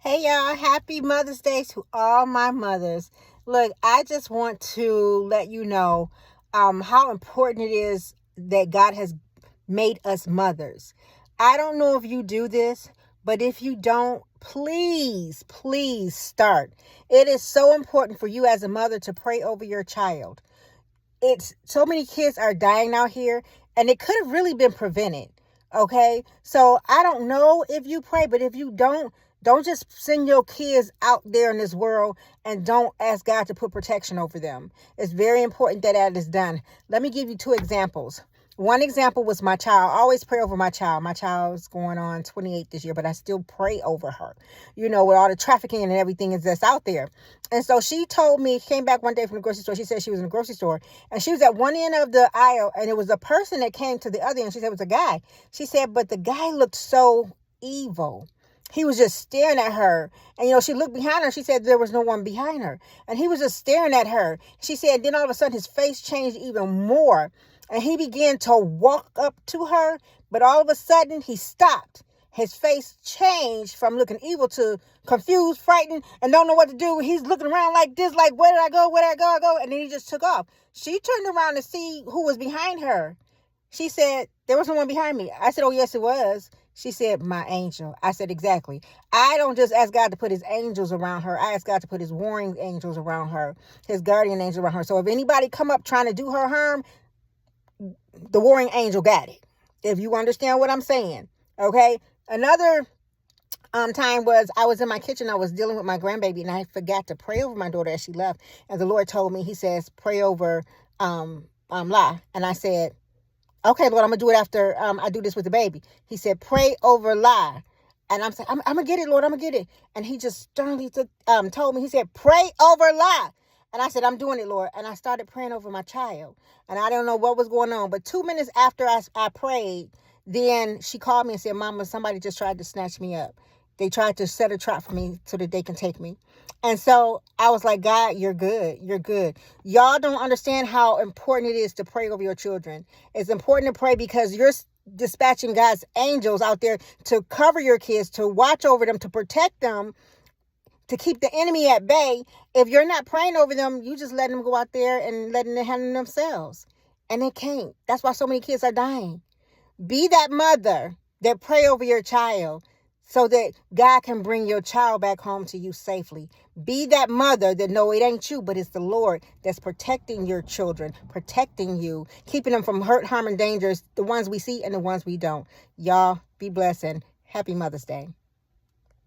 Hey y'all, happy Mother's Day to all my mothers. Look, I just want to let you know how important it is that God has made us mothers. I don't know if you do this, but if you don't, please start. It is so important for you as a mother to pray over your child. It's so many kids are dying out here, and it could have really been prevented. Okay, so I don't know if you pray, but if you don't just send your kids out there in this world and don't ask God to put protection over them. It's very important that that is done. Let me give you two examples. One example was my child. I always pray over my child. My child is going on 28 this year, but I still pray over her, with all the trafficking and everything that's out there. And so she told me, came back one day from the grocery store. She said she was in the grocery store and she was at one end of the aisle and it was a person that came to the other end. She said it was a guy. She said, but the guy looked so evil. He was just staring at her. And, she looked behind her. She said there was no one behind her. And he was just staring at her. She said, then all of a sudden his face changed even more. And he began to walk up to her. But all of a sudden he stopped. His face changed from looking evil to confused, frightened, and don't know what to do. He's looking around like this, like, where did I go? Where did I go? And then he just took off. She turned around to see who was behind her. She said, there was someone behind me. I said, oh, yes, it was. She said, my angel. I said, exactly. I don't just ask God to put his angels around her. I ask God to put his warring angels around her, his guardian angels around her. So if anybody come up trying to do her harm, the warring angel got it. If you understand what I'm saying. Okay. Another time was I was in my kitchen. I was dealing with my grandbaby and I forgot to pray over my daughter as she left. And the Lord told me, he says, pray over La. And I said, okay, Lord, I'm going to do it after I do this with the baby. He said, pray over La. And I'm saying, I'm going to get it, Lord. I'm going to get it. And he just sternly told me, he said, pray over La. And I said, I'm doing it, Lord. And I started praying over my child. And I don't know what was going on. But 2 minutes after I prayed, then she called me and said, Mama, somebody just tried to snatch me up. They tried to set a trap for me so that they can take me. And so I was like, God, you're good. You're good. Y'all don't understand how important it is to pray over your children. It's important to pray because you're dispatching God's angels out there to cover your kids, to watch over them, to protect them, to keep the enemy at bay. If you're not praying over them, you just letting them go out there and letting them handle themselves. And they can't. That's why so many kids are dying. Be that mother that pray over your child so that God can bring your child back home to you safely. Be that mother that no, it ain't you, but it's the Lord that's protecting your children, protecting you, keeping them from hurt, harm, and dangers, the ones we see and the ones we don't. Y'all be blessed and happy Mother's Day.